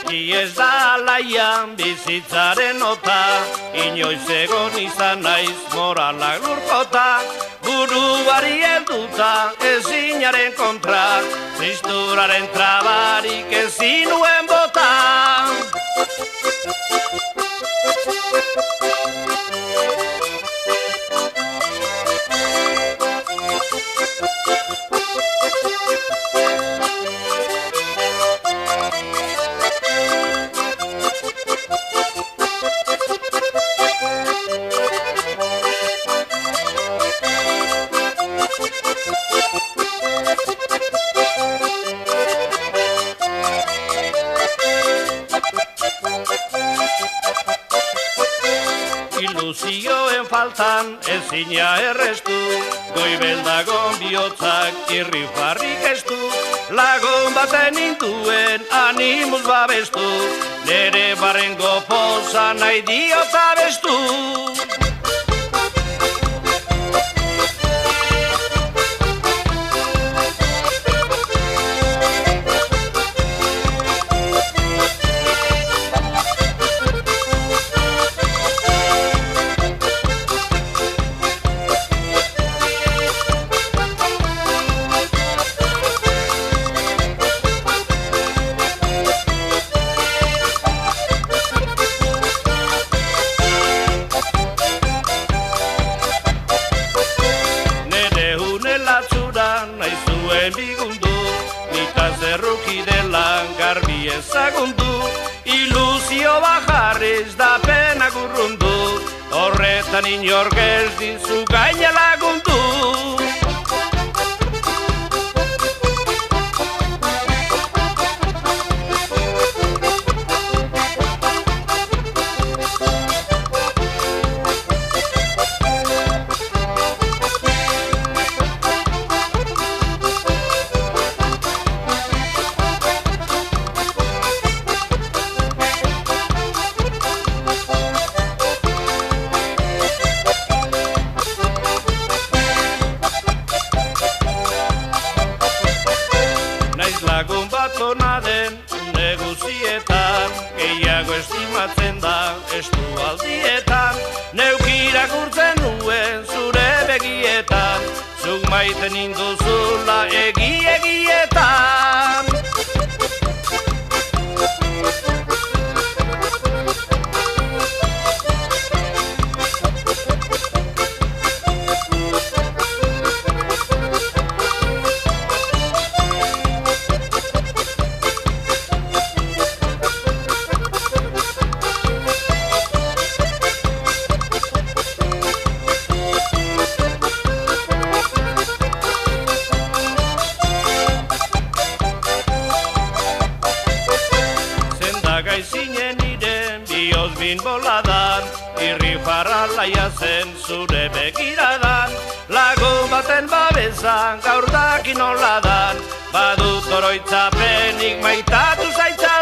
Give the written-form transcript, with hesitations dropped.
Beti ez da alaian bizitzaren nota, inoiz egon izan naiz moralak lurkota, buruari helduta ezinaren kontra, tristuraren trabarik ezin nuen bota. Ilusioen faltan ezina errestu, goibeldagon bihotzak irrifarrik estu, lagun baten ninduen animuz babestu, nere barrengo poza nahi diot abestu. Bigundu, nikaz erruki delan garbi ezagundu, ilusio bajarriz da pena gurrundu, horretan inor geldin zu gaina lagundu. Lagun bat ona den negozietan, gehiago estimatzen da estu aldietan, neuk irakurtzen nuen zure begietan, zuk maiten induzula egietan. Zinen niren bioz bin boladan, irrifarra laia zen zure begiradan, lagun baten babesan gaur dakin oladan, badut oroitzapenik maitatu zaitza.